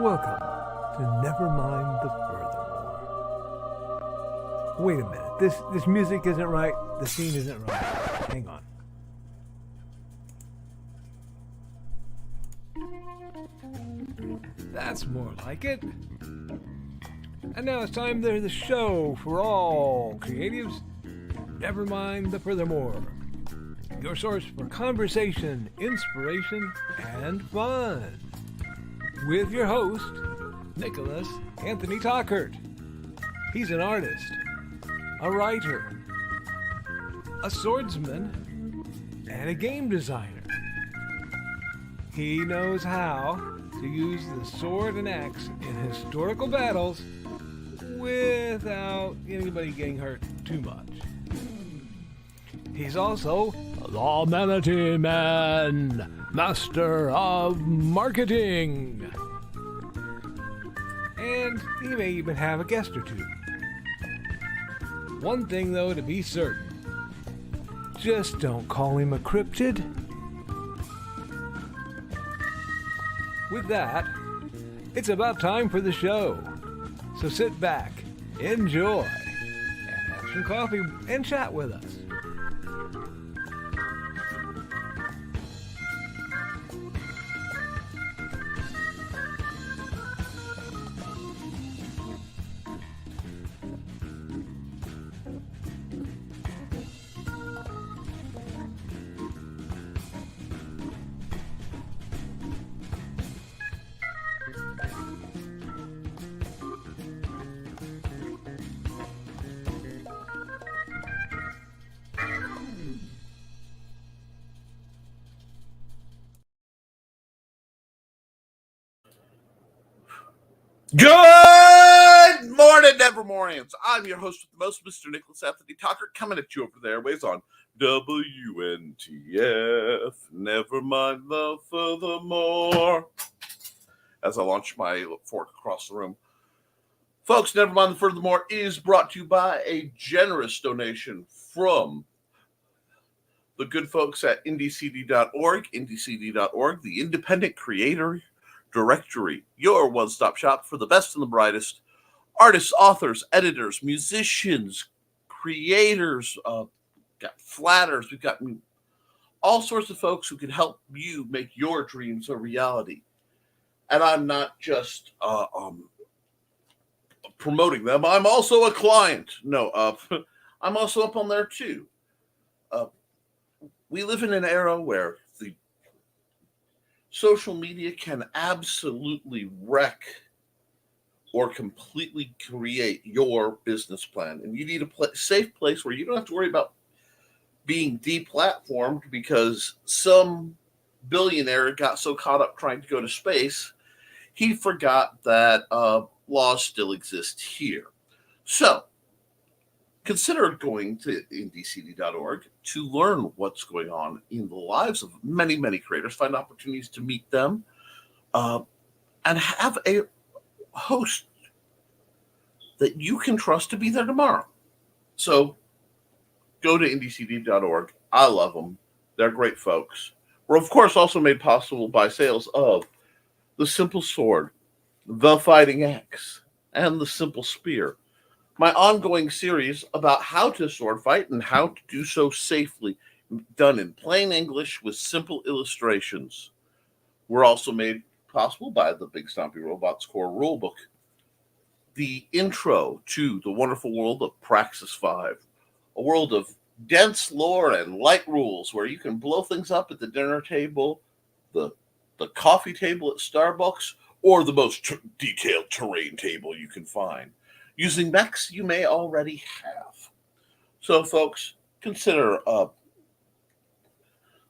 welcome to Nevermind the Furthermore. Wait a minute, this music isn't right, the scene isn't right. Hang on. That's more like it. And now it's time for the show for all creatives. Nevermind the Furthermore. Your source for conversation, inspiration, and fun. With your host, Nicholas Anthony Tockert. He's an artist, a writer, a swordsman, and a game designer. He knows how to use the sword and axe in historical battles without anybody getting hurt too much. He's also the Manatee Man, master of marketing. And he may even have a guest or two. One thing, though, to be certain. Just don't call him a cryptid. With that, it's about time for the show. So sit back, enjoy, and have some coffee and chat with us. Good morning, Nevermorians. I'm your host with the most, Mr. Nicholas Anthony Tockert, coming at you over the airways on WNTF. Nevermind the Furthermore. As I launch my fork across the room. Folks, Nevermind the Furthermore is brought to you by a generous donation from the good folks at indecd.org, indecd.org, the Independent Creator Directory, your one-stop shop for the best and the brightest artists, authors, editors, musicians, creators, got flatters, we've got all sorts of folks who can help you make your dreams a reality. And I'm not just promoting them, I'm also a client. No, I'm also up on there too. We live in an era where the social media can absolutely wreck or completely create your business plan. And you need a safe place where you don't have to worry about being deplatformed because some billionaire got so caught up trying to go to space, he forgot that laws still exist here. So consider going to indecd.org to learn what's going on in the lives of many, many creators, find opportunities to meet them, and have a host that you can trust to be there tomorrow. So go to indecd.org. I love them. They're great folks. We're, of course, also made possible by sales of the Simple Sword, the Fighting Axe, and the Simple Spear. My ongoing series about how to sword fight and how to do so safely, done in plain English with simple illustrations. We're also made possible by the Big Stompy Robots Core Rulebook, the intro to the wonderful world of Praxis 5, a world of dense lore and light rules where you can blow things up at the dinner table, the coffee table at Starbucks, or the most detailed terrain table you can find, using mechs you may already have. So, folks, consider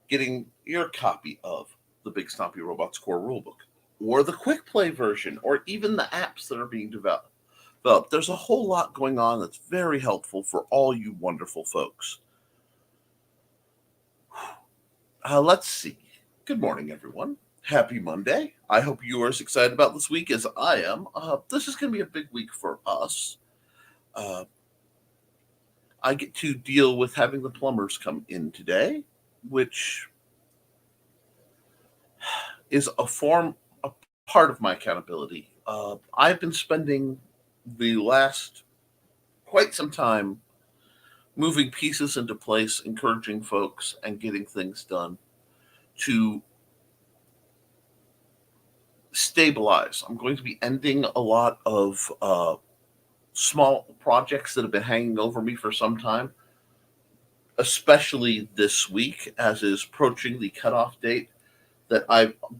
getting your copy of the Big Stompy Robots Core Rulebook, or the Quick Play version, or even the apps that are being developed. There's a whole lot going on that's very helpful for all you wonderful folks. Let's see. Good morning, everyone. Happy Monday. I hope you are as excited about this week as I am. This is going to be a big week for us. I get to deal with having the plumbers come in today, which is a form part of my accountability. I've been spending the last quite some time moving pieces into place, encouraging folks, and getting things done to stabilize. I'm going to be ending a lot of small projects that have been hanging over me for some time, especially this week, as is approaching the cutoff date that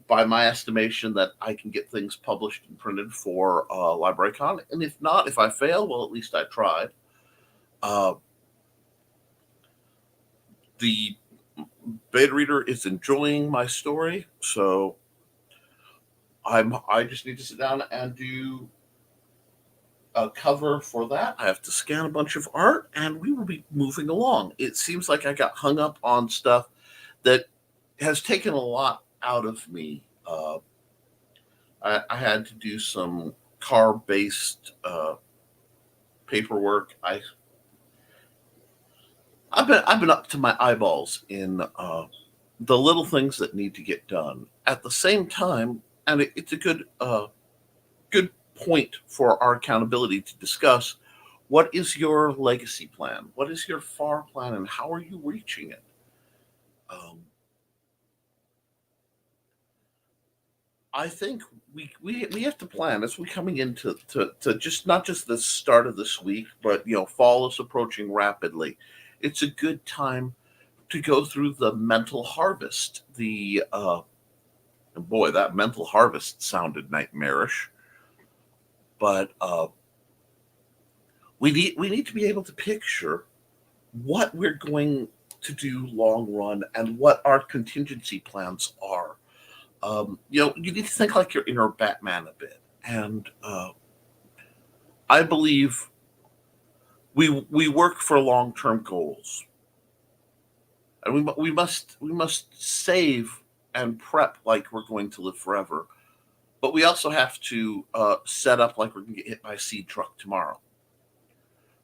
by my estimation, that I can get things published and printed for LibraryCon. And if not, if I fail, well, at least I tried. Uh, the beta reader is enjoying my story, so I just need to sit down and do a cover for that. I have to scan a bunch of art, and we will be moving along. It seems like I got hung up on stuff that has taken a lot out of me. I had to do some car-based paperwork. I've been up to my eyeballs in the little things that need to get done. At the same time, and it's a good point for our accountability to discuss, what is your legacy plan? What is your FAR plan, and how are you reaching it? Um, I think we have to plan as we coming into to just not just the start of this week, but fall is approaching rapidly. It's a good time to go through the mental harvest. The boy, that mental harvest sounded nightmarish, but we need to be able to picture what we're going to do long run and what our contingency plans are. You need to think like your inner Batman a bit, and I believe we work for long term goals, and we must save and prep like we're going to live forever, but we also have to set up like we're going to get hit by a seed truck tomorrow.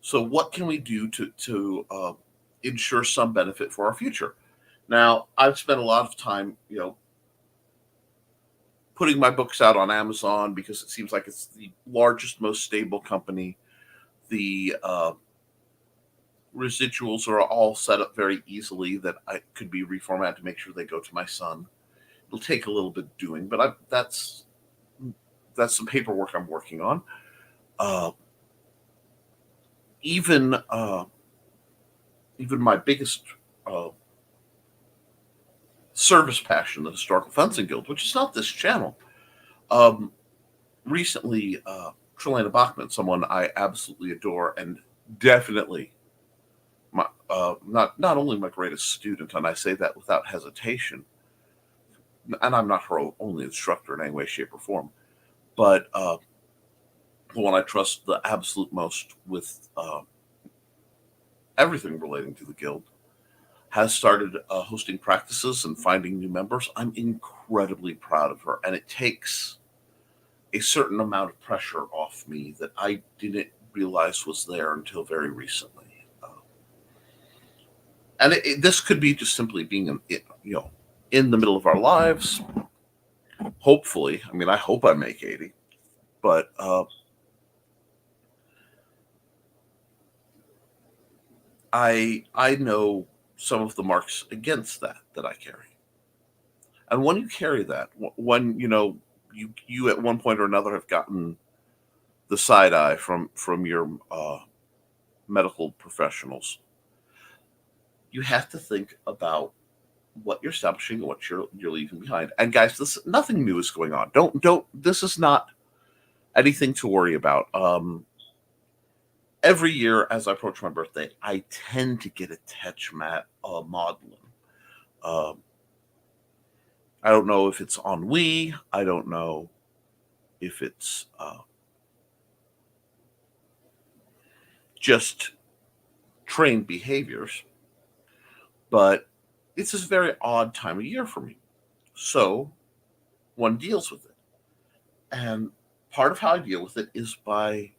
So what can we do to ensure some benefit for our future? Now, I've spent a lot of time, putting my books out on Amazon because it seems like it's the largest, most stable company. The residuals are all set up very easily that I could be reformatted to make sure they go to my son. It'll take a little bit doing, but that's some paperwork I'm working on. Uh, even even my biggest uh, service passion, the Historical Fencing Guild, which is not this channel. Um, Recently, Trelana Bachman, someone I absolutely adore, and definitely my not only my greatest student, and I say that without hesitation, and I'm not her only instructor in any way, shape, or form, but the one I trust the absolute most with everything relating to the guild, has started hosting practices and finding new members. I'm incredibly proud of her, and it takes a certain amount of pressure off me that I didn't realize was there until very recently. And this could be just simply being, in the middle of our lives. Hopefully, I mean, I hope I make 80, but I know some of the marks against that I carry. And when you carry that, when you at one point or another have gotten the side eye from your medical professionals, you have to think about what you're establishing and what you're leaving behind. And guys, this nothing new is going on. Don't This is not anything to worry about. Every year as I approach my birthday, I tend to get a touch maudlin. Um, I don't know if it's ennui. I don't know if it's just trained behaviors, but it's a very odd time of year for me. So one deals with it. And part of how I deal with it is by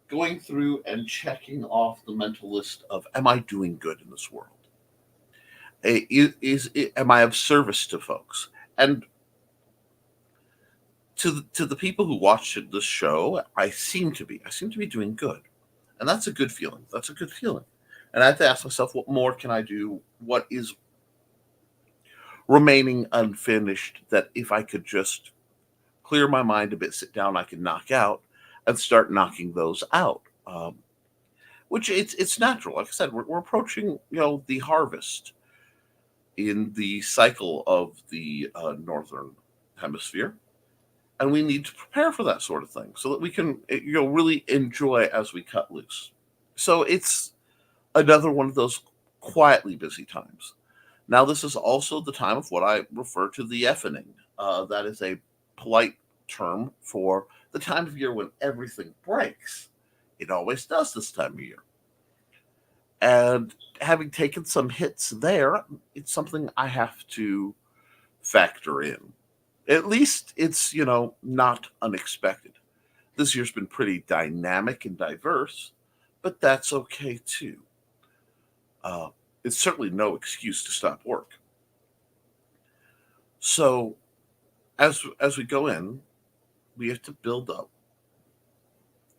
going through and checking off the mental list of, am I doing good in this world? Am I of service to folks? And to the people who watch this show, I seem to be doing good, and that's a good feeling. That's a good feeling. And I have to ask myself, what more can I do? What is remaining unfinished that if I could just clear my mind a bit, sit down, I can knock out and start knocking those out. Which it's natural. Like I said, we're approaching the harvest in the cycle of the northern hemisphere, and we need to prepare for that sort of thing so that we can really enjoy as we cut loose. So it's another one of those quietly busy times. Now, this is also the time of what I refer to the effening. That is a polite term for the time of year when everything breaks. It always does this time of year. And having taken some hits there, it's something I have to factor in. At least it's, not unexpected. This year's been pretty dynamic and diverse, but that's okay too. It's certainly no excuse to stop work. So as we go in, we have to build up.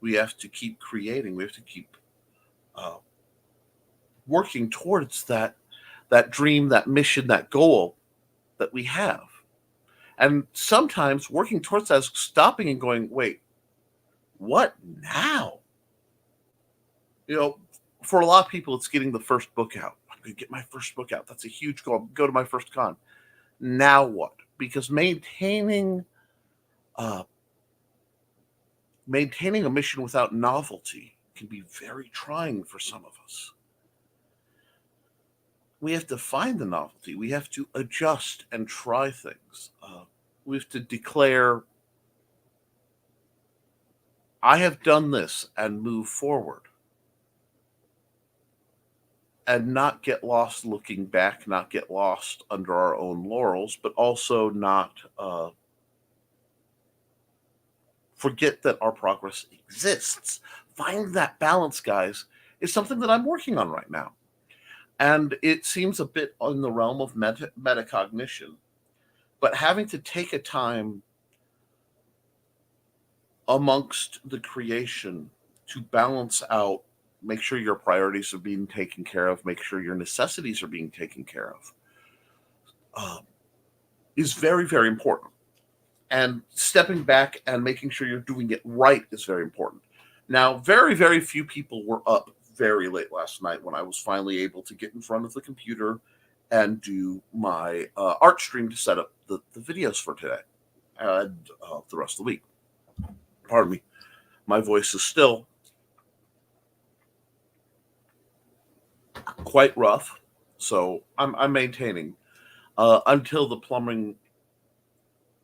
We have to keep creating. We have to keep working towards that dream, that mission, that goal that we have. And sometimes working towards that is stopping and going, wait, what now? For a lot of people, it's getting the first book out. I'm going to get my first book out. That's a huge goal. Go to my first con. Now what? Because maintaining a mission without novelty can be very trying for some of us. We have to find the novelty. We have to adjust and try things. We have to declare, I have done this, and move forward. And not get lost looking back, not get lost under our own laurels, but also not forget that our progress exists. Finding that balance, guys, is something that I'm working on right now. And it seems a bit in the realm of metacognition, but having to take a time amongst the creation to balance out, make sure your priorities are being taken care of, make sure your necessities are being taken care of, is very, very important. And stepping back and making sure you're doing it right is very important. Now, very, very few people were up very late last night when I was finally able to get in front of the computer and do my art stream to set up the videos for today and the rest of the week. Pardon me. My voice is still quite rough, so I'm maintaining until the plumbing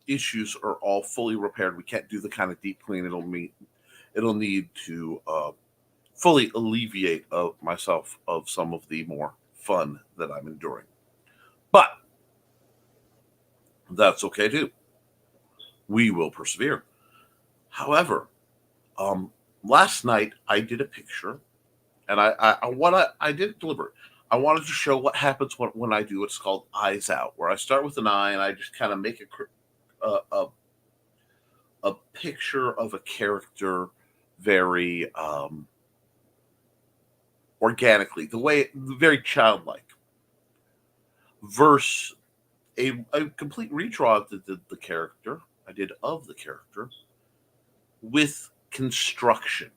issues are all fully repaired. We can't do the kind of deep clean it'll need to fully alleviate myself of some of the more fun that I'm enduring. But that's okay too. We will persevere. However, last night I did a picture, and I did deliberate. I wanted to show what happens when I do what's called eyes out, where I start with an eye and I just kind of make a picture of a character very organically, very childlike, versus a complete redraw of the character I did of the character with construction.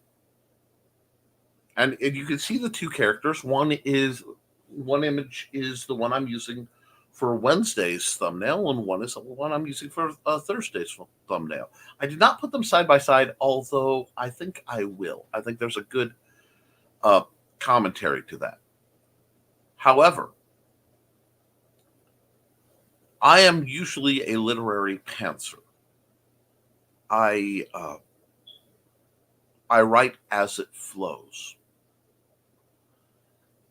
And you can see the two characters. One image is the one I'm using for Wednesday's thumbnail, and one is the one I'm using for Thursday's thumbnail. I did not put them side by side, although I think I will. I think there's a good commentary to that. However, I am usually a literary pantser. I write as it flows.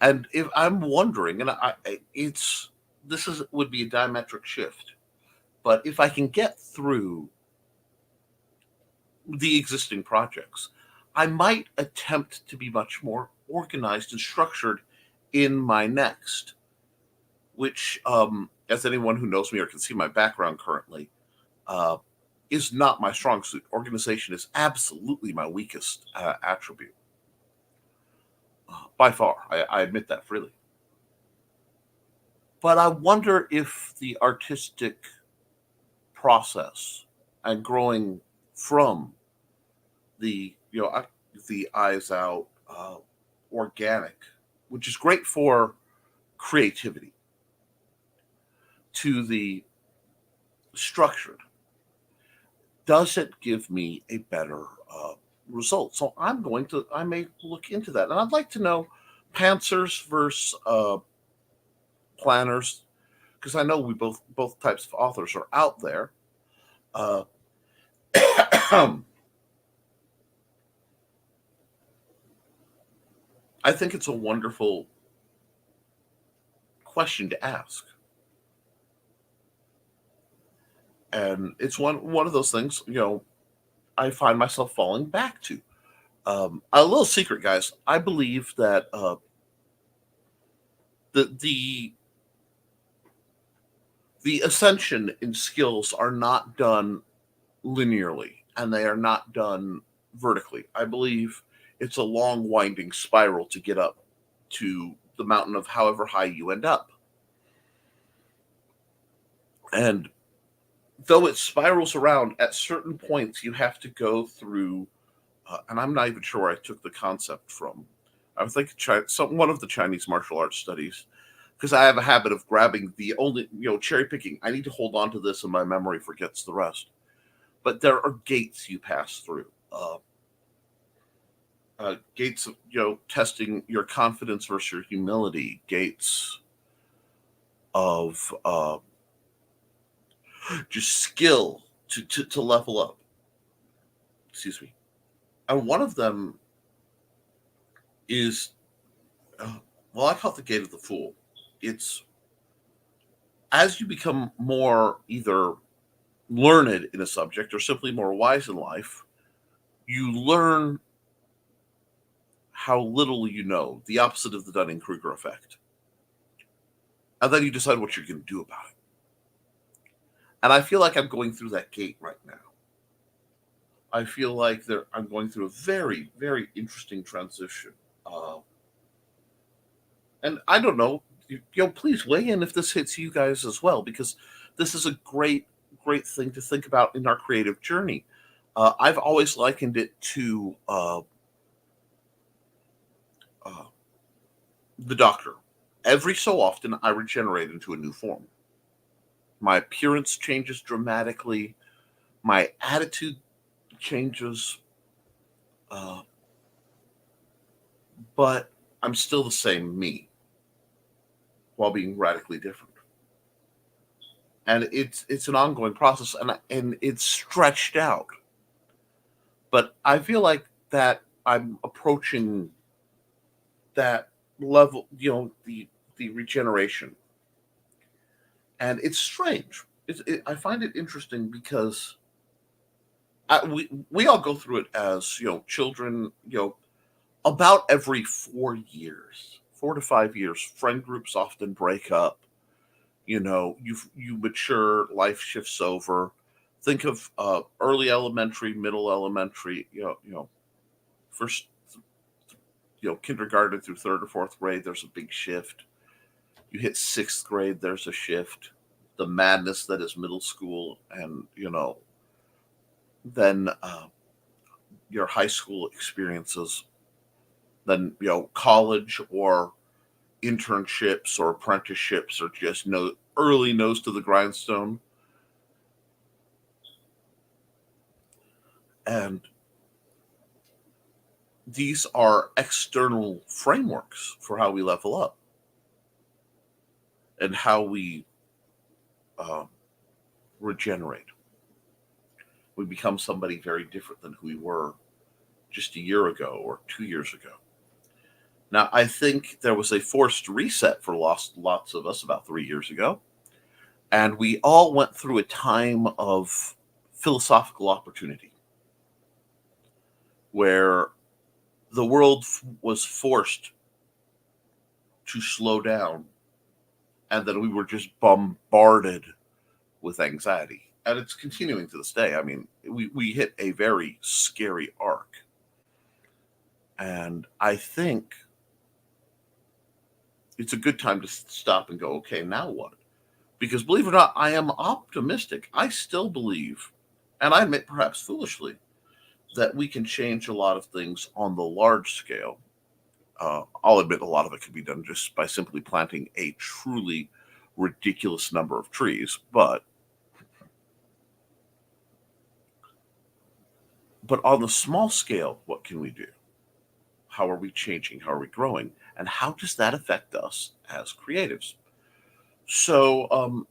And if I'm wondering, and would be a diametric shift, but if I can get through the existing projects, I might attempt to be much more organized and structured in my next, which, as anyone who knows me or can see my background currently, is not my strong suit. Organization is absolutely my weakest attribute. By far. I admit that freely. But I wonder if the artistic process and growing from the, the eyes out, organic, which is great for creativity, to the structured, does it give me a better result? So I may look into that. And I'd like to know pantsers versus planners, because I know we both types of authors are out there. Uh, I think it's a wonderful question to ask. And it's one of those things, I find myself falling back to. A little secret, guys. I believe that the ascension in skills are not done linearly, and they are not done vertically. I believe it's a long, winding spiral to get up to the mountain of however high you end up. And though it spirals around, at certain points you have to go through, and I'm not even sure where I took the concept from. I was thinking one of the Chinese martial arts studies, because I have a habit of grabbing the only, cherry picking. I need to hold on to this, and my memory forgets the rest. But there are gates you pass through. Gates of, testing your confidence versus your humility. Gates of just skill to level up. Excuse me. And one of them is, I call it the gate of the fool. It's as you become more either learned in a subject or simply more wise in life, you learn how little you know, the opposite of the Dunning-Kruger effect. And then you decide what you're going to do about it. And I feel like I'm going through that gate right now. I feel like I'm going through a very, very interesting transition. And I don't know, please weigh in if this hits you guys as well, because this is a great, great thing to think about in our creative journey. I've always likened it to the Doctor. Every so often, I regenerate into a new form. My appearance changes dramatically. My attitude changes. But I'm still the same me while being radically different. And it's an ongoing process, and it's stretched out. But I feel like that I'm approaching that level, the regeneration. And it's strange. I find it interesting because we all go through it as, children, about every 4 years, 4 to 5 years, friend groups often break up. You mature, life shifts over. Think of early elementary, middle elementary, first, kindergarten through third or fourth grade, there's a big shift. You hit sixth grade, there's a shift. The madness that is middle school, and, then your high school experiences, then, college or internships or apprenticeships, or just early nose to the grindstone. And these are external frameworks for how we level up and how we regenerate. We become somebody very different than who we were just a year ago or 2 years ago. Now, I think there was a forced reset for lots of us about 3 years ago. And we all went through a time of philosophical opportunity where the world was forced to slow down, and then we were just bombarded with anxiety. and it's continuing to this day. I mean, we hit a very scary arc. And I think it's a good time to stop and go, okay, now what? Because believe it or not, I am optimistic. I still believe, and I admit perhaps foolishly, that we can change a lot of things on the large scale. I'll admit a lot of it can be done just by simply planting a truly ridiculous number of trees. But on the small scale, what can we do? How are we changing? How are we growing? And how does that affect us as creatives? So,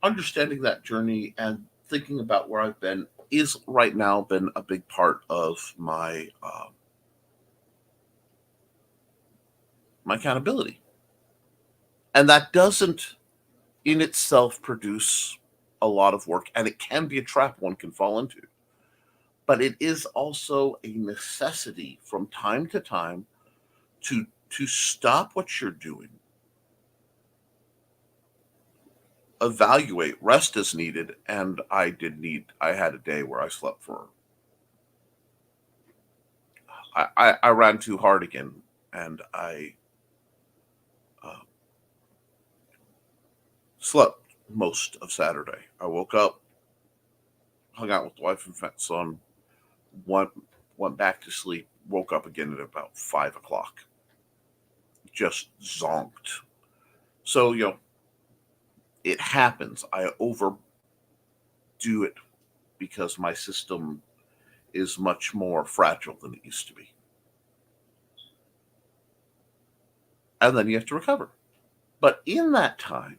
understanding that journey and thinking about where I've been is right now been a big part of my my accountability, and that doesn't in itself produce a lot of work, and it can be a trap one can fall into. But it is also a necessity from time to time to stop what you're doing, evaluate, rest as needed. And I had a day where I slept for, I ran too hard again, and I uh, slept most of Saturday. I woke up, hung out with the wife and son, went, went back to sleep, woke up again at about 5 o'clock, just zonked. So, it happens. I overdo it because my system is much more fragile than it used to be. And then you have to recover. But in that time,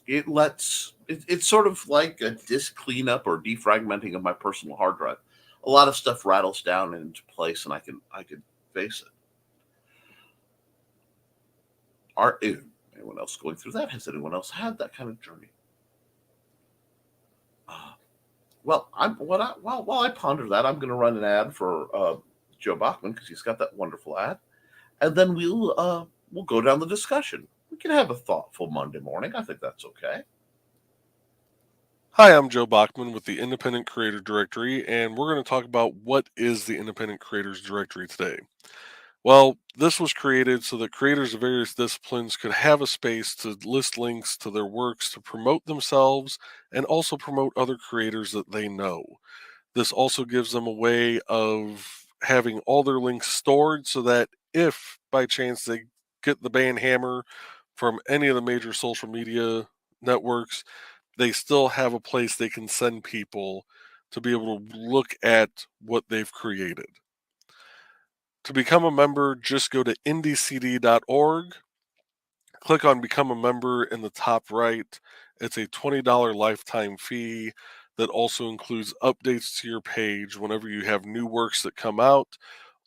it's sort of like a disk cleanup or defragmenting of my personal hard drive. A lot of stuff rattles down into place, and I can face it. Are anyone else going through that? Has anyone else had that kind of journey? Well, while I ponder that, I'm going to run an ad for Joe Bachman because he's got that wonderful ad, and then we'll go down the discussion. We can have a thoughtful Monday morning. I think that's okay. Hi, I'm Joe Bachman with the Independent Creator Directory, and we're going to talk about what is the Independent Creators Directory today. Well, this was created so that creators of various disciplines could have a space to list links to their works to promote themselves and also promote other creators that they know. This also gives them a way of having all their links stored so that if by chance they get the ban hammer from any of the major social media networks, they still have a place they can send people to be able to look at what they've created. To become a member, just go to indiecd.org, click on Become a Member in the top right. It's a $20 lifetime fee that also includes updates to your page whenever you have new works that come out.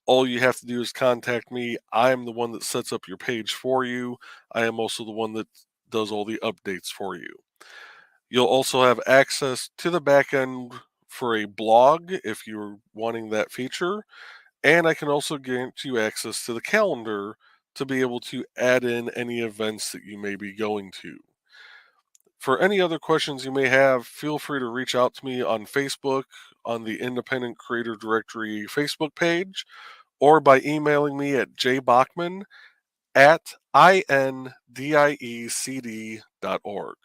All you have to do is contact me. I am the one that sets up your page for you. I am also the one that does all the updates for you. You'll also have access to the back end for a blog if you're wanting that feature. And I can also grant you access to the calendar to be able to add in any events that you may be going to. For any other questions you may have, feel free to reach out to me on Facebook, on the Independent Creator Directory Facebook page, or by emailing me at jbachman@indiecd.org.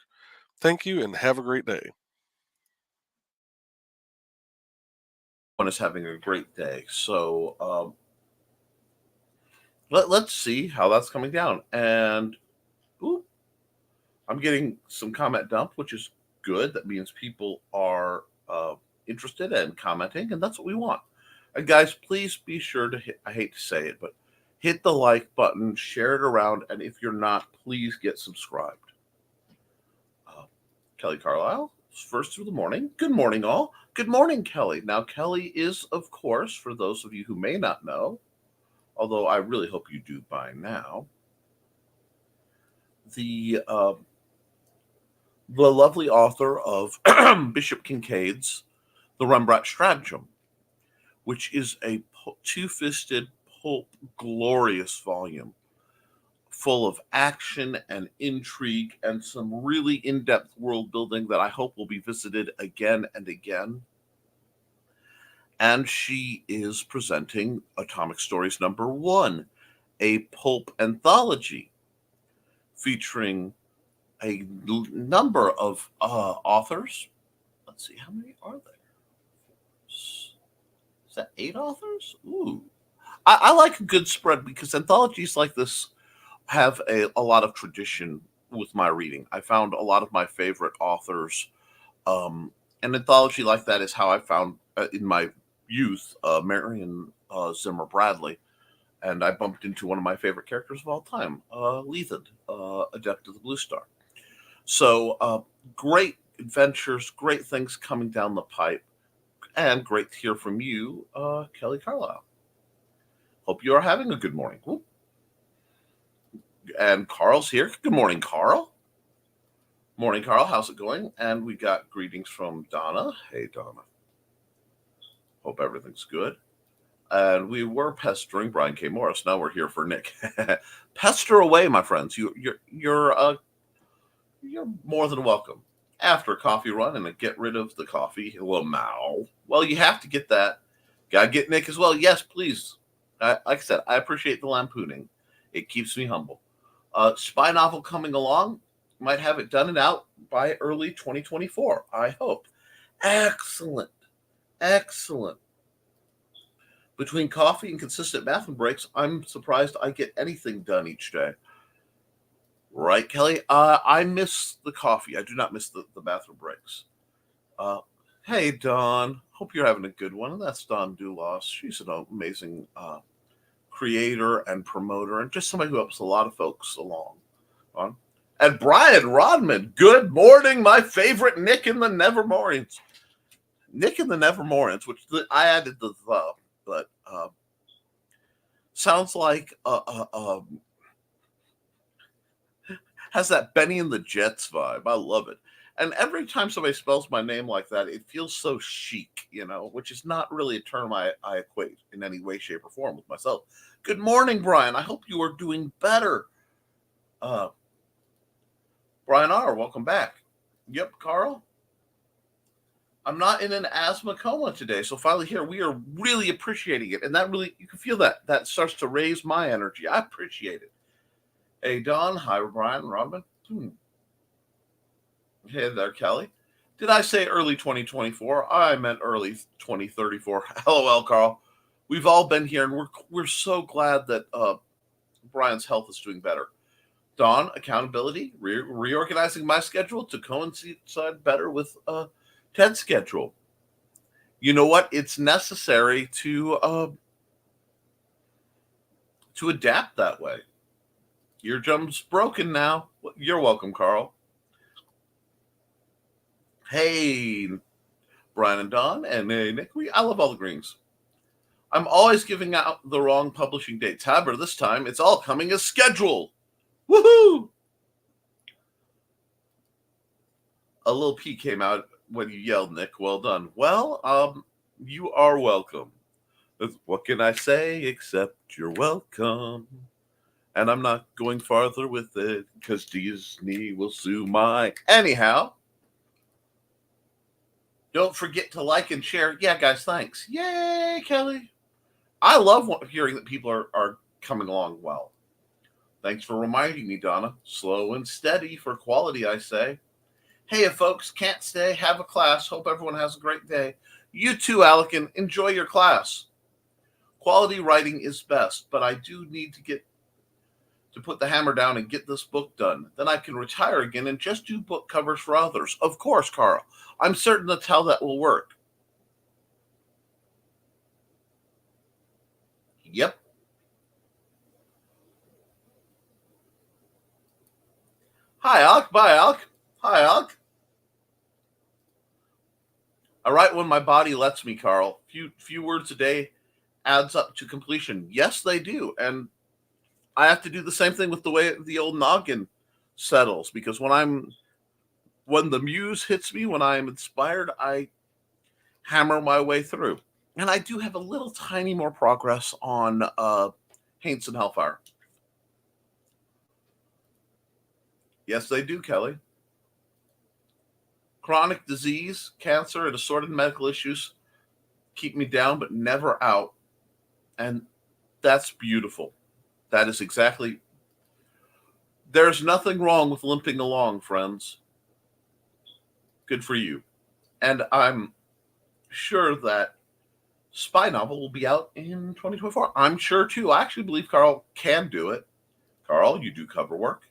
Thank you and have a great day. One is having a great day. So let's see how that's coming down. And I'm getting some comment dump, which is good. That means people are interested and commenting, and that's what we want. And guys, please be sure to hit, I hate to say it, but hit the like button, share it around, and if you're not, please get subscribed. Kelly Carlisle, first through the morning. Good morning, all. Good morning, Kelly. Now, Kelly is, of course, for those of you who may not know, although I really hope you do by now, the lovely author of Bishop Kincaid's The Rembrandt Stratagem, which is a two-fisted, pulp, glorious volume full of action and intrigue and some really in-depth world building that I hope will be visited again and again. And she is presenting Atomic Stories #1, a pulp anthology featuring a number of authors. Let's see, how many are there? Is that 8 authors? Ooh. I like a good spread because anthologies like this have a lot of tradition with my reading. I found a lot of my favorite authors. An anthology like that is how I found, in my youth, Marion Zimmer Bradley. And I bumped into one of my favorite characters of all time, Lethan, Adept of the Blue Star. So great adventures, great things coming down the pipe, and great to hear from you, Kelly Carlisle. Hope you are having a good morning. Ooh. And Carl's here. Good morning, Carl. Morning, Carl. How's it going? And we got greetings from Donna. Hey, Donna. Hope everything's good. And we were pestering Brian K. Morris. Now we're here for Nick. Pester away, my friends. You're more than welcome. After a coffee run and a get rid of the coffee, well, you have to get that. Gotta get Nick as well. Yes, please. Like I said, I appreciate the lampooning. It keeps me humble. Spy novel coming along. Might have it done and out by early 2024, I hope. Excellent. Excellent. Between coffee and consistent bathroom breaks, I'm surprised I get anything done each day. Right, Kelly? I miss the coffee. I do not miss the bathroom breaks. Hey, Dawn. Hope you're having a good one. And that's Dawn Dulas. She's an amazing creator and promoter and just somebody who helps a lot of folks along. And Brian Rodman. Good morning, my favorite Nick in the Nevermorians. Nick in the Nevermorians, which I added the but sounds like has that Benny and the Jets vibe. I love it. And every time somebody spells my name like that, it feels so chic, which is not really a term I equate in any way, shape, or form with myself. Good morning, Brian. I hope you are doing better. Brian R., welcome back. Yep, Carl. I'm not in an asthma coma today, so finally here, we are really appreciating it. And that really, you can feel that starts to raise my energy. I appreciate it. Hey, Don. Hi, Brian. Robin. Hey there, Kelly. Did I say early 2024? I meant early 2034. LOL, Carl. We've all been here, and we're so glad that Brian's health is doing better. Don, accountability, reorganizing my schedule to coincide better with Ted's schedule. You know what? It's necessary to adapt that way. Your drum's broken now. You're welcome, Carl. Hey, Brian and Don, and hey, Nick. I love all the greens. I'm always giving out the wrong publishing dates. However, this time it's all coming as scheduled. Woohoo! A little P came out when you yelled, Nick. Well done. Well, you are welcome. What can I say except you're welcome? And I'm not going farther with it because Disney will sue my... Anyhow, don't forget to like and share. Yeah, guys, thanks. Yay, Kelly. I love hearing that people are coming along well. Thanks for reminding me, Donna. Slow and steady for quality, I say. Hey, if folks can't stay, have a class. Hope everyone has a great day. You too, Alec, enjoy your class. Quality writing is best, but I do need to put the hammer down and get this book done. Then I can retire again and just do book covers for others. Of course, Carl. I'm certain that's how that will work. Yep. Hi, Alec. Bye, Alec. Hi, Alec. I write when my body lets me, Carl. Few words a day adds up to completion. Yes, they do. And I have to do the same thing with the way the old noggin settles, because when the muse hits me, when I am inspired, I hammer my way through. And I do have a little tiny more progress on Haints and Hellfire. Yes, they do, Kelly. Chronic disease, cancer, and assorted medical issues keep me down, but never out. And that's beautiful. That is exactly. There's nothing wrong with limping along, friends. Good for you. And I'm sure that Spy Novel will be out in 2024. I'm sure too. I actually believe Carl can do it. Carl, you do cover work.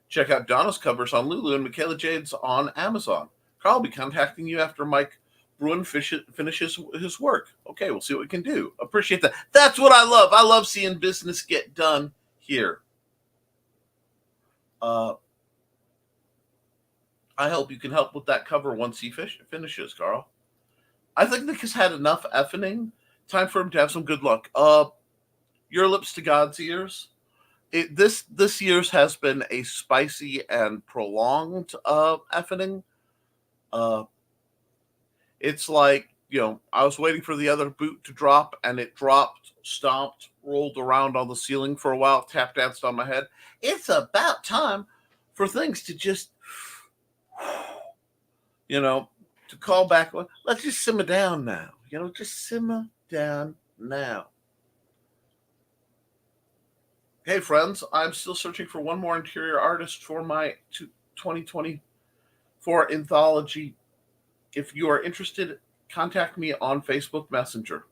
Check out Donna's covers on Lulu and Michaela Jade's on Amazon. Carl will be contacting you after Mike Bruin finishes his work. Okay, we'll see what we can do. Appreciate that. That's what I love. I love seeing business get done here. I hope you can help with that cover once he finishes, Carl. I think Nick has had enough effing. Time for him to have some good luck. Your lips to God's ears. This year's has been a spicy and prolonged effing. It's like, I was waiting for the other boot to drop, and it dropped, stomped, rolled around on the ceiling for a while, tap danced on my head. It's about time for things to just, to call back. Let's just simmer down now. Just simmer down now. Hey, friends, I'm still searching for one more interior artist for my 2024 anthology. If you are interested, contact me on Facebook Messenger.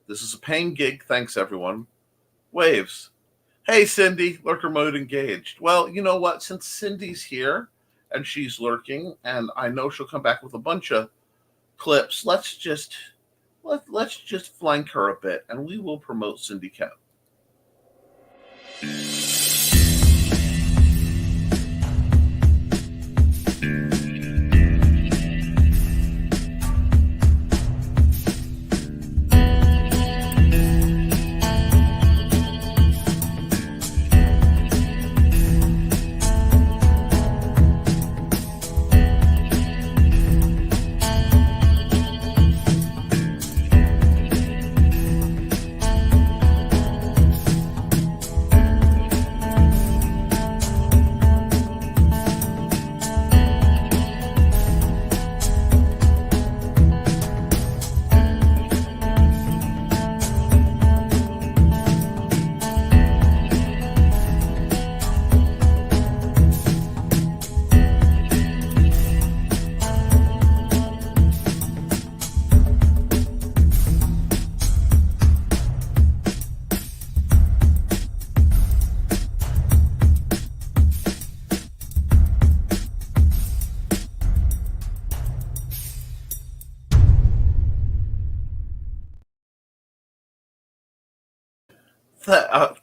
This is a paying gig. Thanks, everyone. Waves. Hey, Cindy, lurker mode engaged. Well, you know what? Since Cindy's here and she's lurking, and I know she'll come back with a bunch of clips, let's just flank her a bit, and we will promote Cindy Koepp.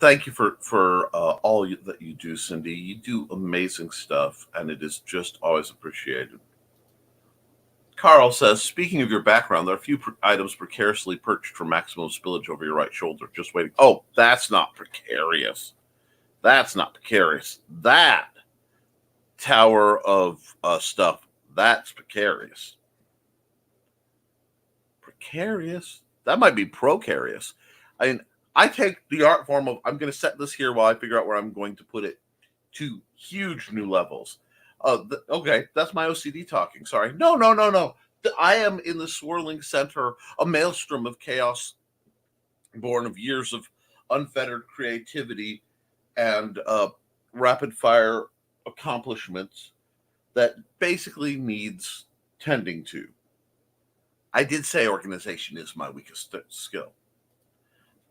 Thank you for all that you do, Cindy. You do amazing stuff, and it is just always appreciated. Carl says, speaking of your background, there are a few items precariously perched for maximum spillage over your right shoulder. Just waiting. Oh, that's not precarious. That's not precarious. That tower of stuff, that's precarious. Precarious? That might be procarious. I take the art form of, I'm going to set this here while I figure out where I'm going to put it to huge new levels. Okay, that's my OCD talking. Sorry. No. I am in the swirling center, a maelstrom of chaos born of years of unfettered creativity and rapid fire accomplishments that basically needs tending to. I did say organization is my weakest skill.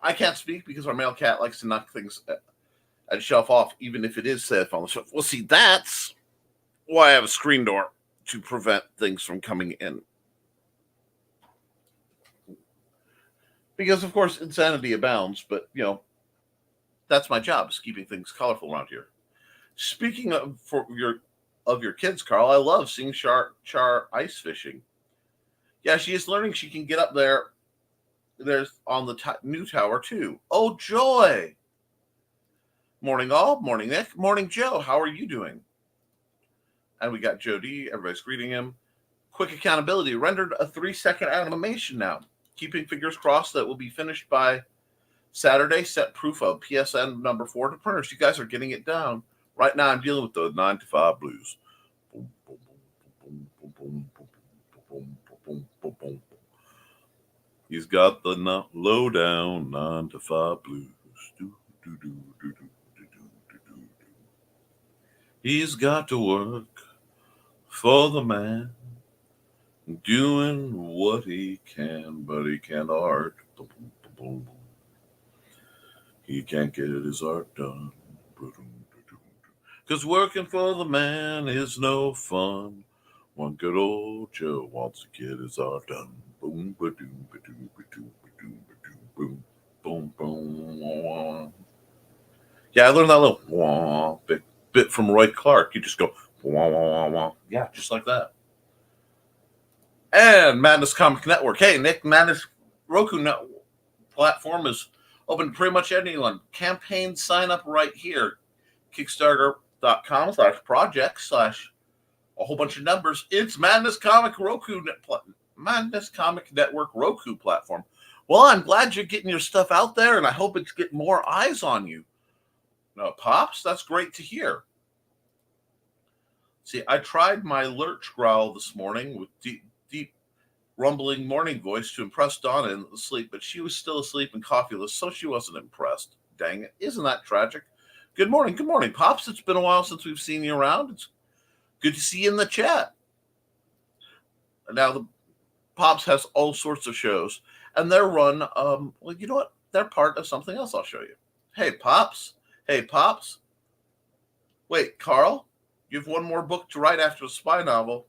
I can't speak because our male cat likes to knock things and shelf off, even if it is safe on the shelf. Well, see, that's why I have a screen door to prevent things from coming in. Because, of course, insanity abounds, but, that's my job, is keeping things colorful around here. Speaking of your kids, Carl, I love seeing Char ice fishing. Yeah, she is learning she can get up there. There's on the new tower, too. Oh, joy. Morning, all. Morning, Nick. Morning, Joe. How are you doing? And we got Joe D. Everybody's greeting him. Quick accountability. Rendered a 3-second animation now. Keeping fingers crossed that will be finished by Saturday. Set proof of PSN number 4 to printers. You guys are getting it down. Right now, I'm dealing with the 9 to 5 blues. Boom, boom, boom, boom, boom, boom, boom, boom, boom, boom. He's got the low down 9 to 5 blues. Do, do, do, do, do, do, do, do, do. He's got to work for the man, doing what he can, but he can't art. He can't get his art done. Because working for the man is no fun. One good old Joe wants to get his art done. Boom, ba-doom, ba-doom, ba-doom, ba-doom, ba-doom, boom, boom, boom. Yeah, I learned that little wah bit from Roy Clark. You just go wah, wah, wah, wah. Yeah, just like that. And Madness Comic Network. Hey, Nick, Madness Roku platform is open to pretty much anyone. Campaign sign up right here. Kickstarter.com/project/ a whole bunch of numbers. It's Madness Comic Network Roku platform. Well, I'm glad you're getting your stuff out there, and I hope it's getting more eyes on you. No, Pops, that's great to hear. See, I tried my lurch growl this morning with deep rumbling morning voice to impress Donna in the sleep, but she was still asleep and coffeeless, so she wasn't impressed. Dang it. Isn't that tragic? Good morning, Pops. It's been a while since we've seen you around. It's good to see you in the chat. Now, the Pops has all sorts of shows, and they're run, well, you know what? They're part of something else I'll show you. Hey, Pops. Wait, Carl, you have one more book to write after the spy novel.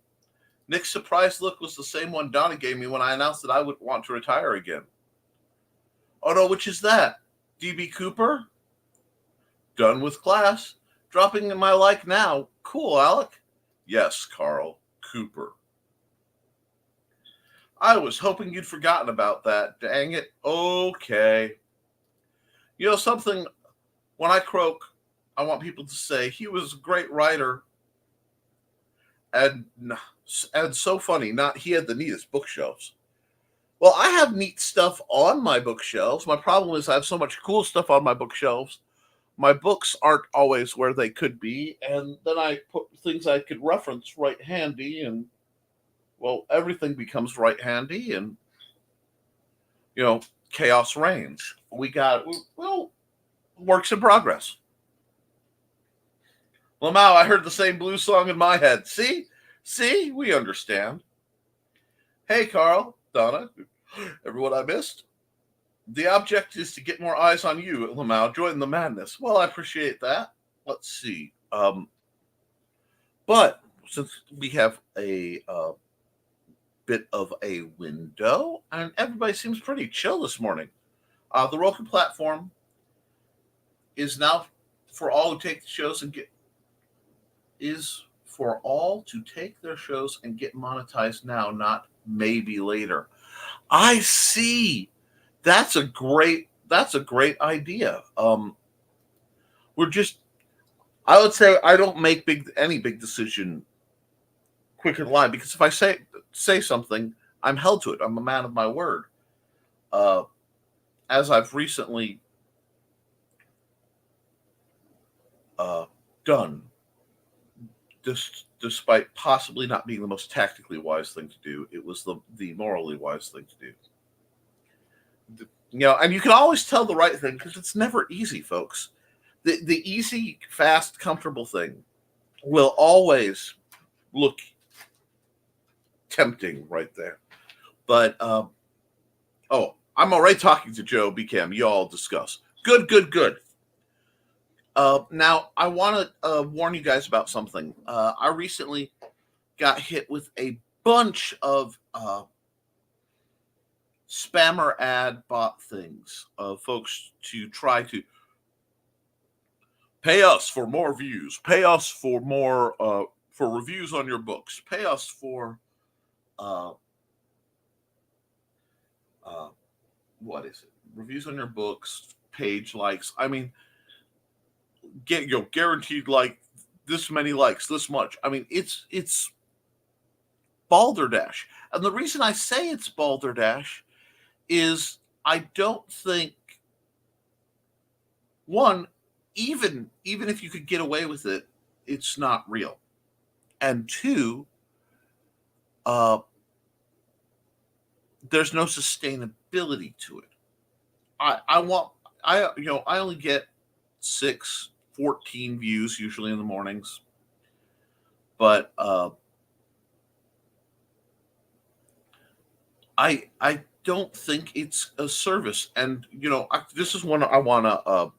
Nick's surprised look was the same one Donna gave me when I announced that I would want to retire again. Oh no, which is that? D.B. Cooper? Done with class. Dropping in my like now. Cool, Alec. Yes, Carl. Cooper. I was hoping you'd forgotten about that. Dang it. Okay. You know something? When I croak, I want people to say he was a great writer and so funny. Not he had the neatest bookshelves. Well, I have neat stuff on my bookshelves. My problem is I have so much cool stuff on my bookshelves. My books aren't always where they could be, and then I put things I could reference right handy, and well, everything becomes right handy, and chaos reigns. Works in progress. Lamau, I heard the same blues song in my head. See, we understand. Hey, Carl, Donna, everyone I missed. The object is to get more eyes on you, Lamau. Join the madness. Well, I appreciate that. Let's see. But since we have a bit of a window, and everybody seems pretty chill this morning, the Roku platform is now for all who take the shows and get their shows and get monetized now, not maybe later. I see. That's a great idea. I would say I don't make any big decision quicker than line, because if I say something, I'm held to it. I'm a man of my word. As I've recently done, despite possibly not being the most tactically wise thing to do, it was the morally wise thing to do. And you can always tell the right thing because it's never easy, folks. The easy, fast, comfortable thing will always look tempting right there. But I'm already talking to Joe BCAM. You all discuss. Good. Now, I want to warn you guys about something. I recently got hit with a bunch of spammer ad bot things of folks to try to pay us for more views, pay us for more for reviews on your books, pay us for what is it? Reviews on your books, page likes. I mean, get guaranteed like this many likes, this much. I mean, it's balderdash. And the reason I say it's balderdash is I don't think, one, even if you could get away with it, it's not real. And two, uh, there's no sustainability to it. I only get 14 views usually in the mornings, but I don't think it's a service. And this is one I want to.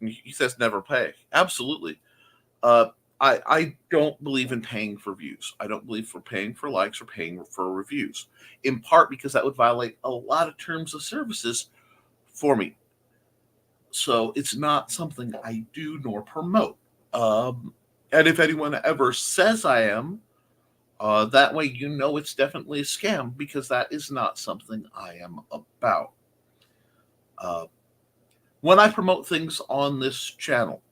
He says never pay. Absolutely. Uh, I don't believe in paying for views. I don't believe for paying for likes or paying for reviews. In part because that would violate a lot of terms of services for me. So it's not something I do nor promote. And if anyone ever says I am, that way it's definitely a scam, because that is not something I am about. When I promote things on this channel,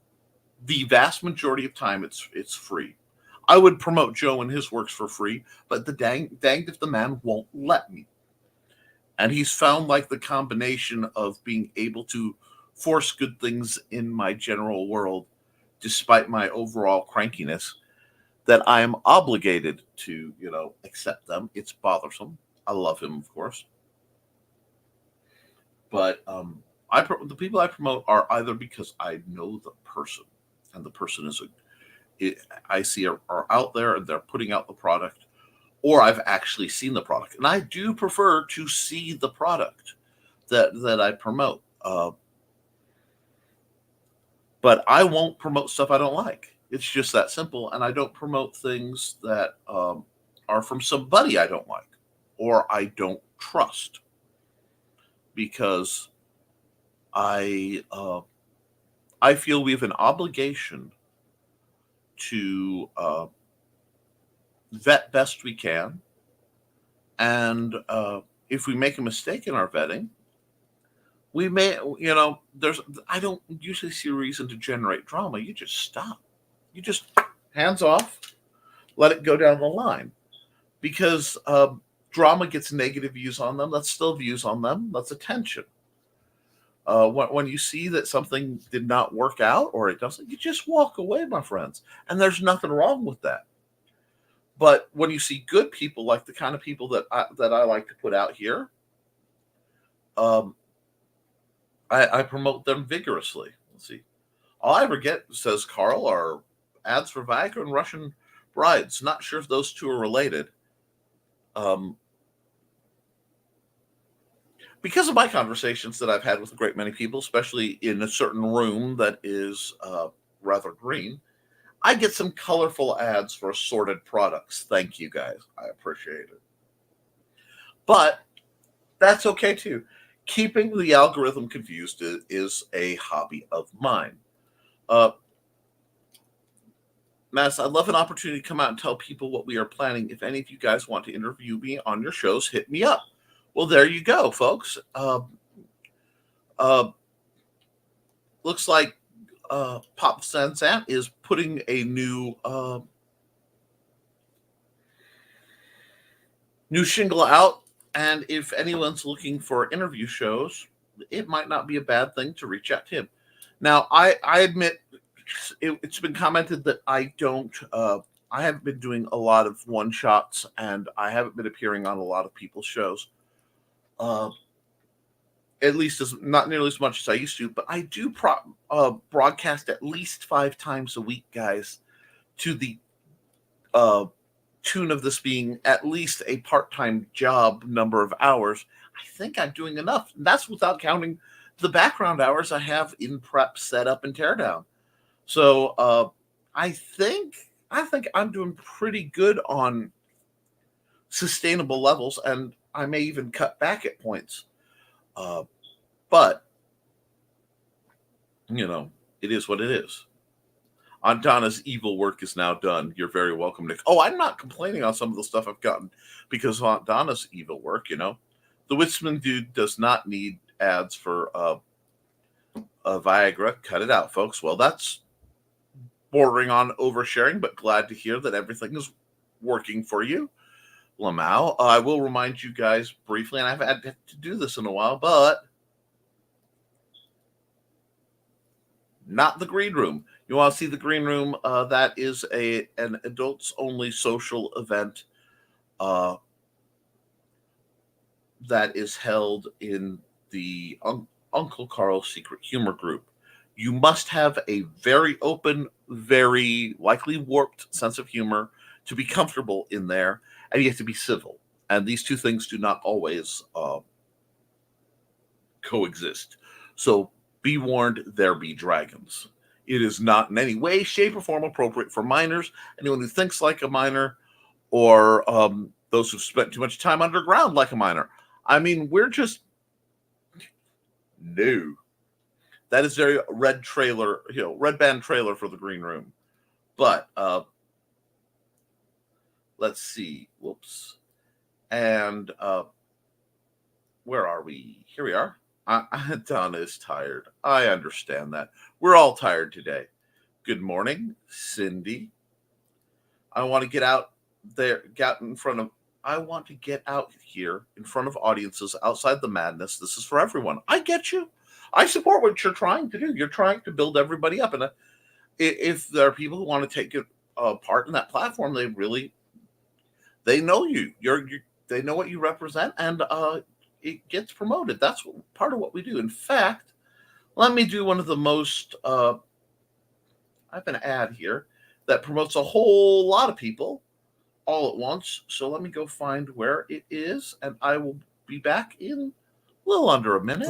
the vast majority of time it's free. I would promote Joe and his works for free, but the danged if the man won't let me. And he's found like the combination of being able to force good things in my general world, despite my overall crankiness, that I am obligated to, accept them. It's bothersome. I love him, of course. But the people I promote are either because I know the person, and the person I see are out there and they're putting out the product, or I've actually seen the product. And I do prefer to see the product that I promote. But I won't promote stuff I don't like. It's just that simple. And I don't promote things that are from somebody I don't like or I don't trust, because I feel we have an obligation to vet best we can. And if we make a mistake in our vetting, we may, I don't usually see a reason to generate drama. You just stop. You just hands off, let it go down the line. Because drama gets negative views on them. That's still views on them. That's attention. When you see that something did not work out or it doesn't, you just walk away, my friends. And there's nothing wrong with that. But when you see good people, like the kind of people that I like to put out here, I promote them vigorously. Let's see. All I ever get, says Carl, are ads for Viagra and Russian brides. Not sure if those two are related. Because of my conversations that I've had with a great many people, especially in a certain room that is rather green, I get some colorful ads for assorted products. Thank you, guys. I appreciate it. But that's okay, too. Keeping the algorithm confused is a hobby of mine. Mass, I'd love an opportunity to come out and tell people what we are planning. If any of you guys want to interview me on your shows, hit me up. Well, there you go, folks. Looks like Pop Sansan is putting a new shingle out. And if anyone's looking for interview shows, it might not be a bad thing to reach out to him. Now, I admit it's been commented that I haven't been doing a lot of one shots, and I haven't been appearing on a lot of people's shows. At least not nearly as much as I used to, but I do broadcast at least 5 times a week, guys, to the tune of this being at least a part-time job number of hours. I think I'm doing enough. And that's without counting the background hours I have in prep, setup, and teardown. So I think I'm doing pretty good on sustainable levels, and I may even cut back at points. But it is what it is. Aunt Donna's evil work is now done. You're very welcome, Nick. Oh, I'm not complaining on some of the stuff I've gotten because of Aunt Donna's evil work, The Witzman dude does not need ads for Viagra. Cut it out, folks. Well, that's bordering on oversharing, but glad to hear that everything is working for you. Lamau, I will remind you guys briefly, and I've had to do this in a while, but not the green room. You want to see the green room? That is an adults only social event that is held in the Uncle Carl's Secret Humor Group. You must have a very open, very likely warped sense of humor to be comfortable in there, and you have to be civil. And these two things do not always coexist. So be warned, there be dragons. It is not in any way, shape, or form appropriate for minors. Anyone who thinks like a minor, or those who've spent too much time underground like a minor. I mean, we're just no. That is very red trailer, red band trailer for the green room. But let's see. Whoops. And where are we? Here we are. Donna is tired. I understand that. We're all tired today. Good morning, Cindy. I want to get out there, I want to get out here in front of audiences outside the madness. This is for everyone. I get you. I support what you're trying to do. You're trying to build everybody up. And if there are people who want to take part in that platform, they know you. They know what you represent, and it gets promoted. That's part of what we do. In fact, let me do one of the most, I have an ad here that promotes a whole lot of people all at once. So let me go find where it is, and I will be back in a little under a minute.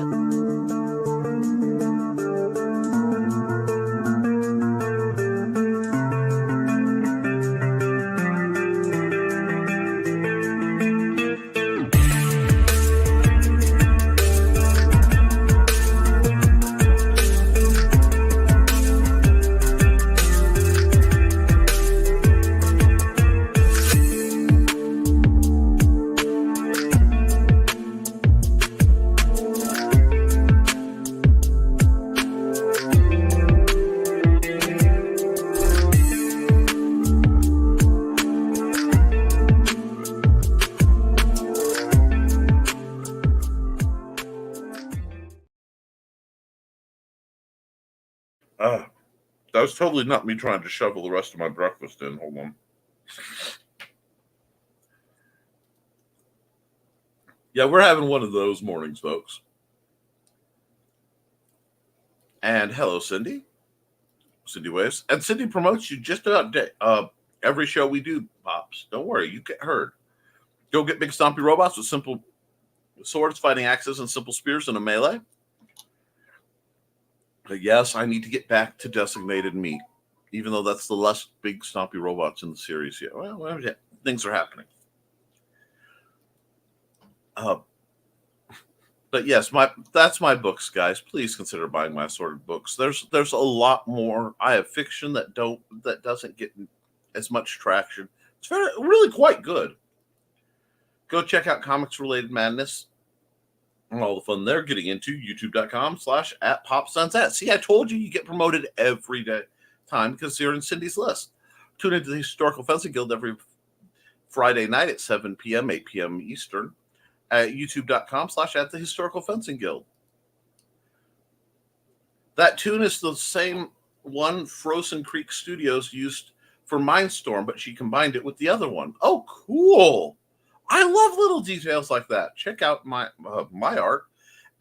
That was totally not me trying to shovel the rest of my breakfast in. Hold on. Yeah, we're having one of those mornings, folks. And hello, Cindy. Cindy Waves. And Cindy promotes you just about every show we do, Pops. Don't worry, you get heard. Go get big stompy robots with simple swords, fighting axes, and simple spears in a melee. But yes, I need to get back to designated meat, even though that's the less big stompy robots in the series yet. Well, yeah, things are happening. But yes, that's my books, guys. Please consider buying my assorted books. There's a lot more. I have fiction that doesn't get as much traction. It's really quite good. Go check out Comics Related Madness and all the fun they're getting into. YouTube.com/@PopSunset. See, I told you get promoted every time because you're in Cindy's list. Tune into the Historical Fencing Guild every Friday night at 7 p.m., 8 p.m. Eastern at youtube.com/@thehistoricalfencing guild. That tune is the same one Frozen Creek Studios used for Mindstorm, but she combined it with the other one. Oh, cool. I love little details like that. Check out my art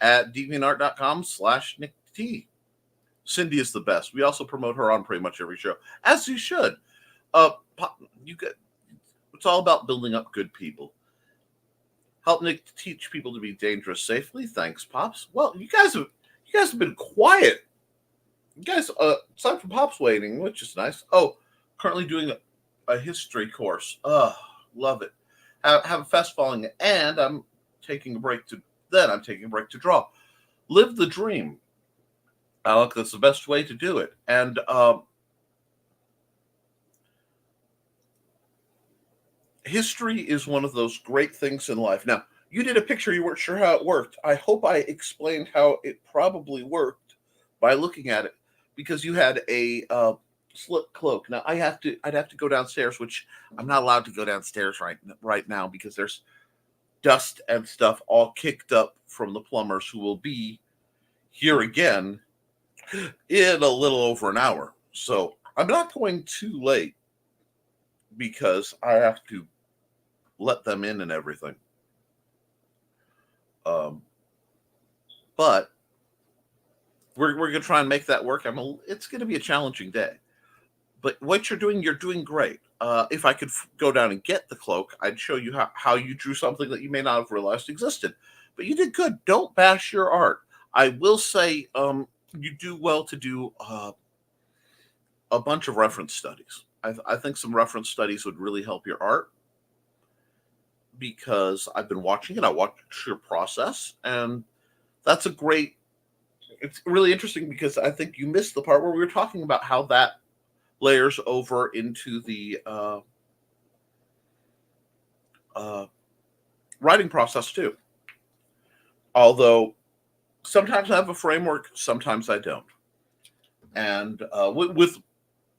at deviantart.com/NickT. Cindy is the best. We also promote her on pretty much every show, as you should. It's all about building up good people. Help Nick teach people to be dangerous safely. Thanks, Pops. Well, you guys have been quiet. You guys, aside from Pops waiting, which is nice. Oh, currently doing a history course. Love it. Have a fest falling, and I'm taking a break to draw. Live the dream, Alec. That's the best way to do it. And history is one of those great things in life. Now, you did a picture. You weren't sure how it worked. I hope I explained how it probably worked by looking at it, because you had a slit cloak. Now I'd have to go downstairs, which I'm not allowed to go downstairs right now because there's dust and stuff all kicked up from the plumbers who will be here again in a little over an hour. So I'm not going too late because I have to let them in and everything. But we're going to try and make that work. It's going to be a challenging day. But what you're doing great. If I could go down and get the cloak, I'd show you how you drew something that you may not have realized existed. But you did good. Don't bash your art. I will say you do well to do a bunch of reference studies. I think some reference studies would really help your art because I've been watching it. I watched your process, and that's it's really interesting because I think you missed the part where we were talking about how that layers over into the writing process too. Although sometimes I have a framework, sometimes I don't. And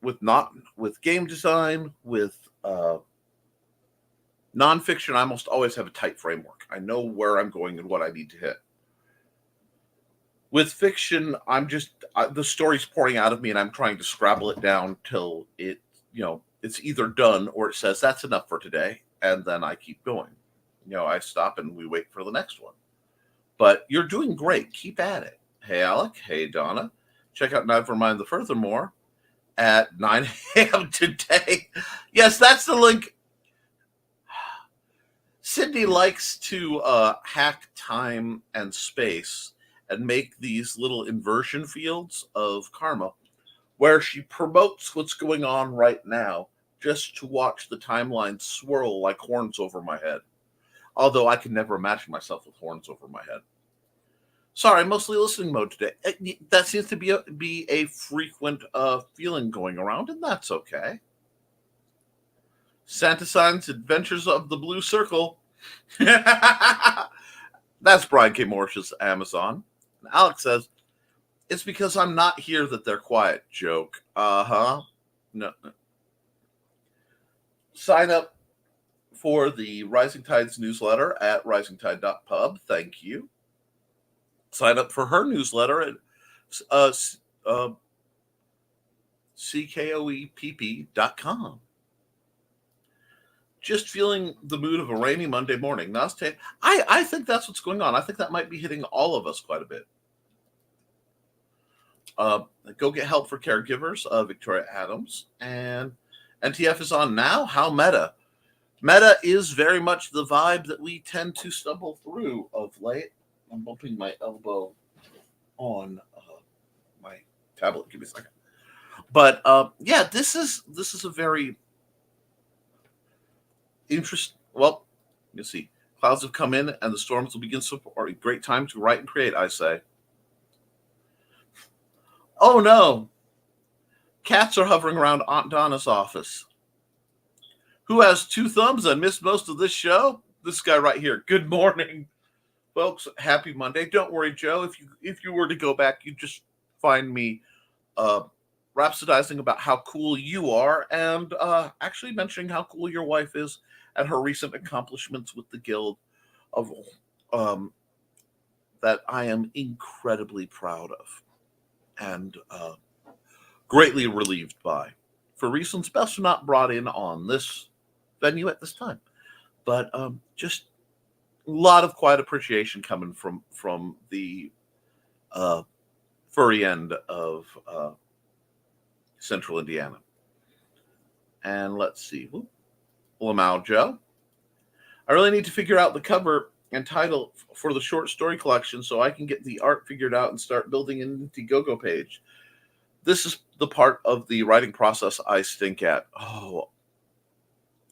with game design, with nonfiction, I almost always have a tight framework. I know where I'm going and what I need to hit. With fiction, the story's pouring out of me, and I'm trying to scrabble it down till it's either done or it says that's enough for today, and then I keep going. I stop and we wait for the next one. But you're doing great. Keep at it. Hey, Alec. Hey, Donna. Check out Nevermind the Furthermore at 9 a.m. today. Yes, that's the link. Sydney likes to hack time and space and make these little inversion fields of karma where she promotes what's going on right now just to watch the timeline swirl like horns over my head. Although I can never imagine myself with horns over my head. Sorry, mostly listening mode today. That seems to be a frequent feeling going around, and that's okay. Santa Sign's Adventures of the Blue Circle. That's Brian K. Morris's Amazon. And Alex says, it's because I'm not here that they're quiet. Joke. Uh-huh. No. Sign up for the Rising Tides newsletter at Risingtide.pub. Thank you. Sign up for her newsletter at CKOEPP.com. Just feeling the mood of a rainy Monday morning. Namaste. I think that's what's going on. I think that might be hitting all of us quite a bit. Go get help for caregivers, Victoria Adams. And NTF is on now. How meta? Meta is very much the vibe that we tend to stumble through of late. I'm bumping my elbow on my tablet. Give me a second. But yeah, this is a very interesting. Well, you see, clouds have come in, and the storms will begin. So, a great time to write and create, I say. Oh no, cats are hovering around Aunt Donna's office. Who has two thumbs and missed most of this show? This guy right here. Good morning, folks. Happy Monday. Don't worry, Joe. If you were to go back, you'd just find me rhapsodizing about how cool you are and actually mentioning how cool your wife is and her recent accomplishments with the guild of that I am incredibly proud of and greatly relieved by, for reasons best not brought in on this venue at this time. But just a lot of quiet appreciation coming from the furry end of Central Indiana. And let's see. Lamau Joe. I really need to figure out the cover and title for the short story collection so I can get the art figured out and start building an Indiegogo page. This is the part of the writing process I stink at. Oh,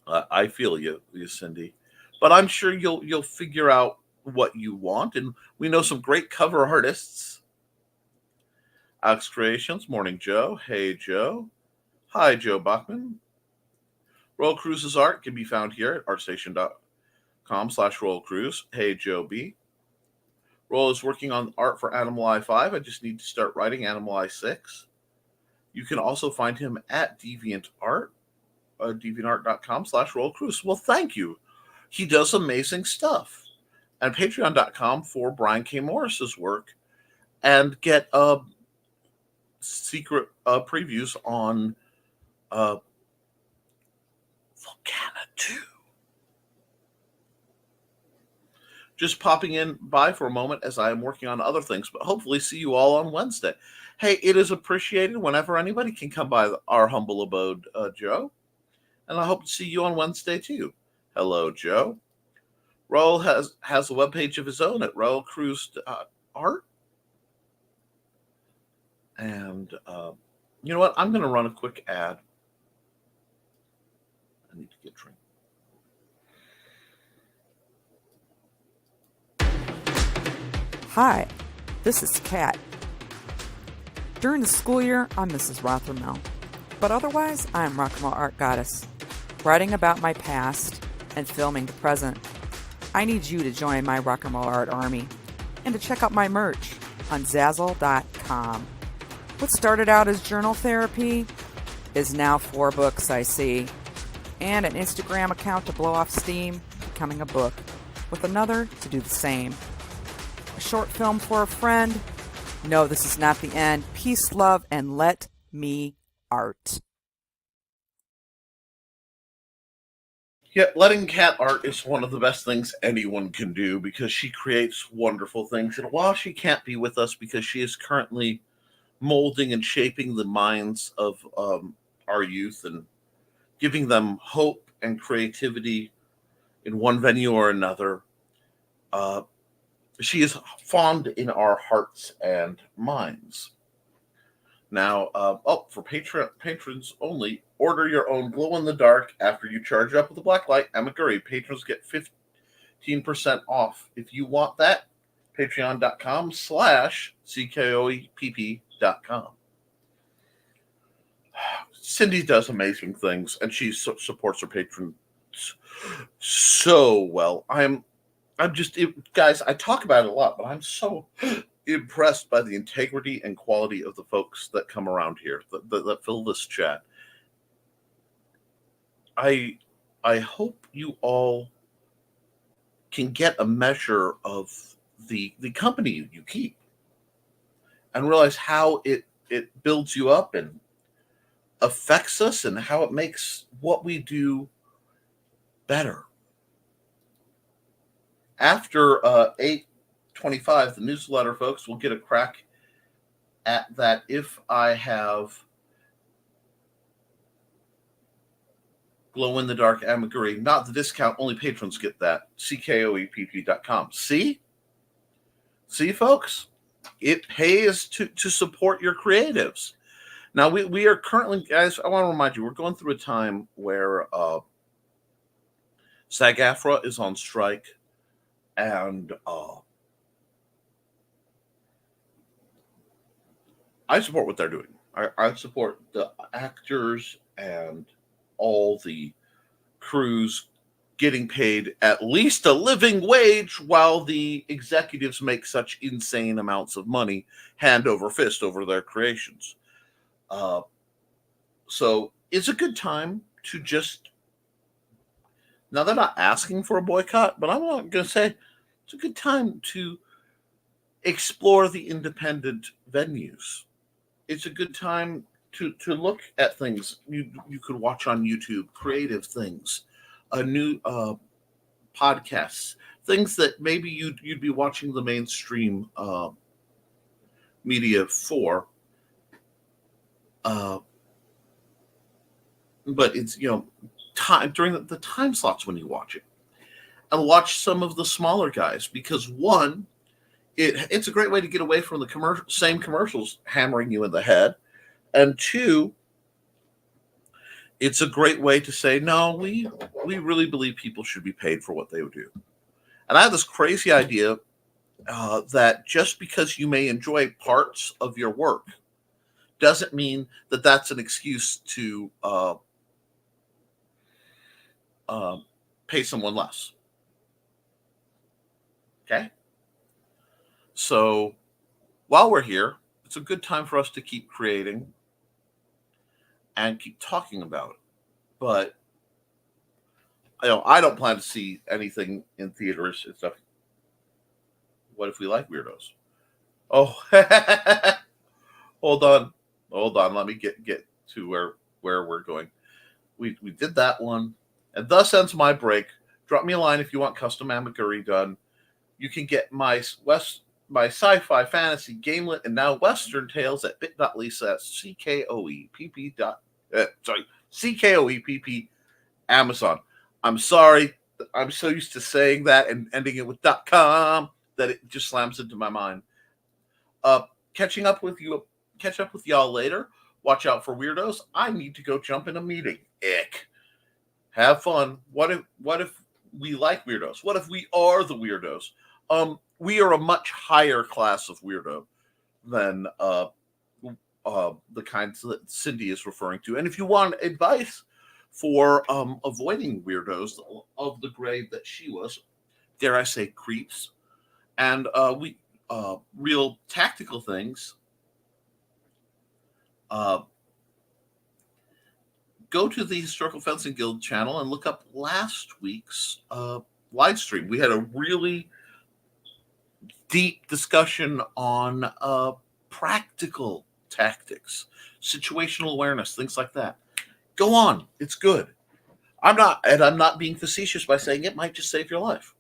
I feel you, Cindy. But I'm sure you'll figure out what you want. And we know some great cover artists. Alex Creations, Morning Joe. Hey, Joe. Hi, Joe Bachman. Royal Cruise's art can be found here at artstation.com/Royal Cruise. Hey, Joe B. Royal is working on art for Animal Eye 5. I just need to start writing Animal Eye 6. You can also find him at DeviantArt, deviantart.com/Royal Cruise. Well, thank you. He does amazing stuff. And patreon.com for Brian K. Morris's work. And get secret previews on Volcana 2. Just popping in by for a moment as I am working on other things, but hopefully see you all on Wednesday. Hey, it is appreciated whenever anybody can come by our humble abode, Joe. And I hope to see you on Wednesday too. Hello, Joe. Raul has a webpage of his own at raulcruz.art. And you know what? I'm going to run a quick ad. I need to get a drink. Hi, this is Kat. During the school year, I'm Mrs. Rothermel, but otherwise, I am Rock and Roll Art Goddess, writing about my past and filming the present. I need you to join my Rock and Roll Art army and to check out my merch on Zazzle.com. What started out as journal therapy is now 4 books, I see, and an Instagram account to blow off steam, becoming a book, with another to do the same. A short film for a friend. No, this is not the end. Peace, love, and let me art. Yeah, letting Kat art is one of the best things anyone can do because she creates wonderful things. And while she can't be with us because she is currently molding and shaping the minds of our youth and giving them hope and creativity in one venue or another, she is fond in our hearts and minds. Now, for patrons only, order your own glow-in-the-dark after you charge up with a black light amiguri. Patrons get 15% off. If you want that, patreon.com/CKOEPP.com. Cindy does amazing things, and she supports her patrons so well. I'm just, guys, I talk about it a lot, but I'm so impressed by the integrity and quality of the folks that come around here that fill this chat. I hope you all can get a measure of the company you keep and realize how it builds you up and affects us and how it makes what we do better. After 8:25, the newsletter folks will get a crack at that. If I have glow-in-the-dark amiguri, not the discount, only patrons get that. CKOEPP.com. See, folks, it pays to support your creatives. Now, we are currently, guys, I want to remind you, we're going through a time where SAG-AFTRA is on strike, and I support what they're doing. I support the actors and all the crews getting paid at least a living wage while the executives make such insane amounts of money hand over fist over their creations. So it's a good time to just, now they're not asking for a boycott, but I'm not going to say it's a good time to explore the independent venues. It's a good time to look at things you could watch on YouTube, creative things, a new podcasts, things that maybe you'd be watching the mainstream media for. But it's, time during the time slots when you watch it, and watch some of the smaller guys, because one, it's a great way to get away from the same commercials hammering you in the head, and two, it's a great way to say, no, we really believe people should be paid for what they would do. And I have this crazy idea that just because you may enjoy parts of your work doesn't mean that that's an excuse to pay someone less. Okay? So while we're here, it's a good time for us to keep creating and keep talking about it. But I don't plan to see anything in theaters and stuff. What if we like weirdos? Oh, hold on. Hold on, let me get to where we're going. We did that one, and thus ends my break. Drop me a line if you want custom amiguri done. You can get my sci-fi, fantasy, gamelit, and now Western tales at bit.ly CKOEPP Amazon. I'm sorry. I'm so used to saying that and ending it with .com that it just slams into my mind. Catch up with y'all later. Watch out for weirdos. I need to go jump in a meeting. Ick. Have fun. What if we like weirdos? What if we are the weirdos? We are a much higher class of weirdo than the kinds that Cindy is referring to. And if you want advice for avoiding weirdos of the grade that she was, dare I say creeps, and real tactical things, go to the Historical Fencing Guild channel and look up last week's live stream. We had a really deep discussion on practical tactics, situational awareness, things like that. Go on. It's good. I'm not being facetious by saying it might just save your life.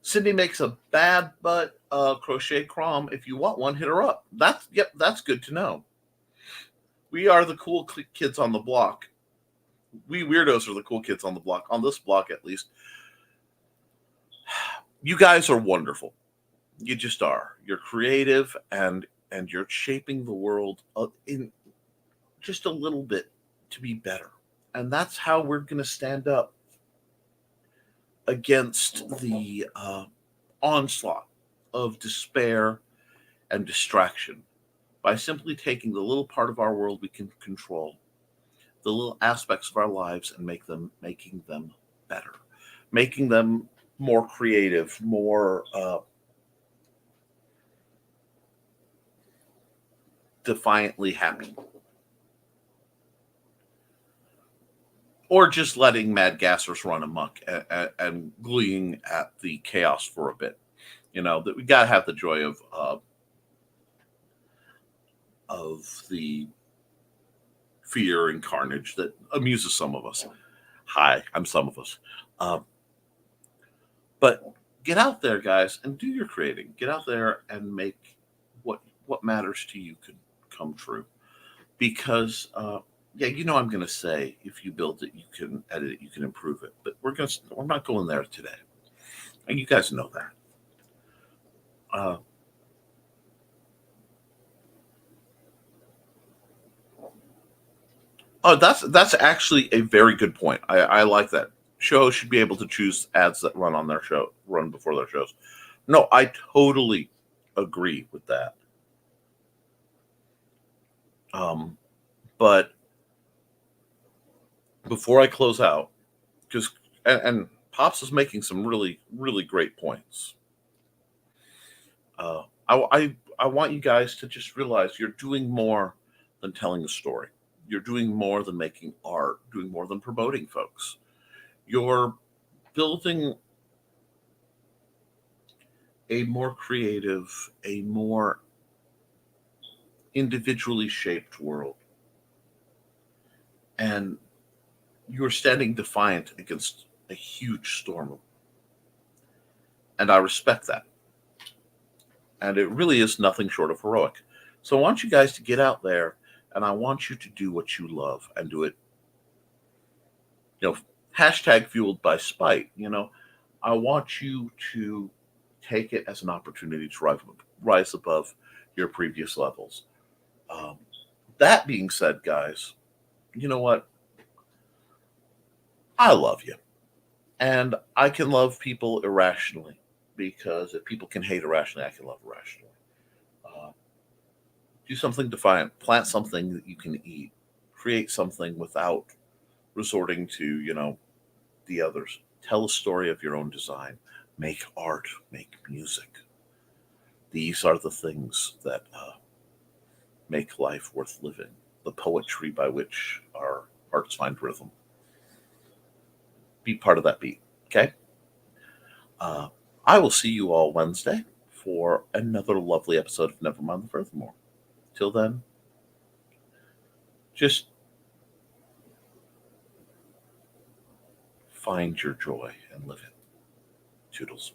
Cindy makes a bad butt crochet crom. If you want one, hit her up. That's good to know. We are the cool kids on the block. We weirdos are the cool kids on the block, on this block at least. You guys are wonderful. You just are. You're creative and you're shaping the world in just a little bit to be better. And that's how we're going to stand up against the onslaught of despair and distraction by simply taking the little part of our world we can control, the little aspects of our lives, and making them better, making them more creative, more defiantly happy. Or just letting mad gassers run amok and gleeing at the chaos for a bit. You know, that we got to have the joy of the fear and carnage that amuses some of us. Hi, I'm some of us. But get out there, guys, and do your creating. Get out there and make what matters to you can come true. Because you know I'm going to say if you build it, you can edit it, you can improve it. But we're not going there today, and you guys know that. That's actually a very good point. I like that. Shows should be able to choose ads that run before their shows. No, I totally agree with that. But before I close out, because and Pops is making some really, really great points. I want you guys to just realize you're doing more than telling a story. You're doing more than making art, doing more than promoting folks. You're building a more creative, a more individually shaped world. And you're standing defiant against a huge storm. And I respect that. And it really is nothing short of heroic. So I want you guys to get out there, and I want you to do what you love and do it, hashtag fueled by spite. I want you to take it as an opportunity to rise above your previous levels. That being said, guys, you know what? I love you. And I can love people irrationally, because if people can hate irrationally, I can love irrationally. Do something defiant. Plant something that you can eat. Create something without resorting to, the others. Tell a story of your own design. Make art. Make music. These are the things that make life worth living. The poetry by which our hearts find rhythm. Be part of that beat, okay? I will see you all Wednesday for another lovely episode of Nevermind the Furthermore. Till then, just find your joy and live it. Toodles.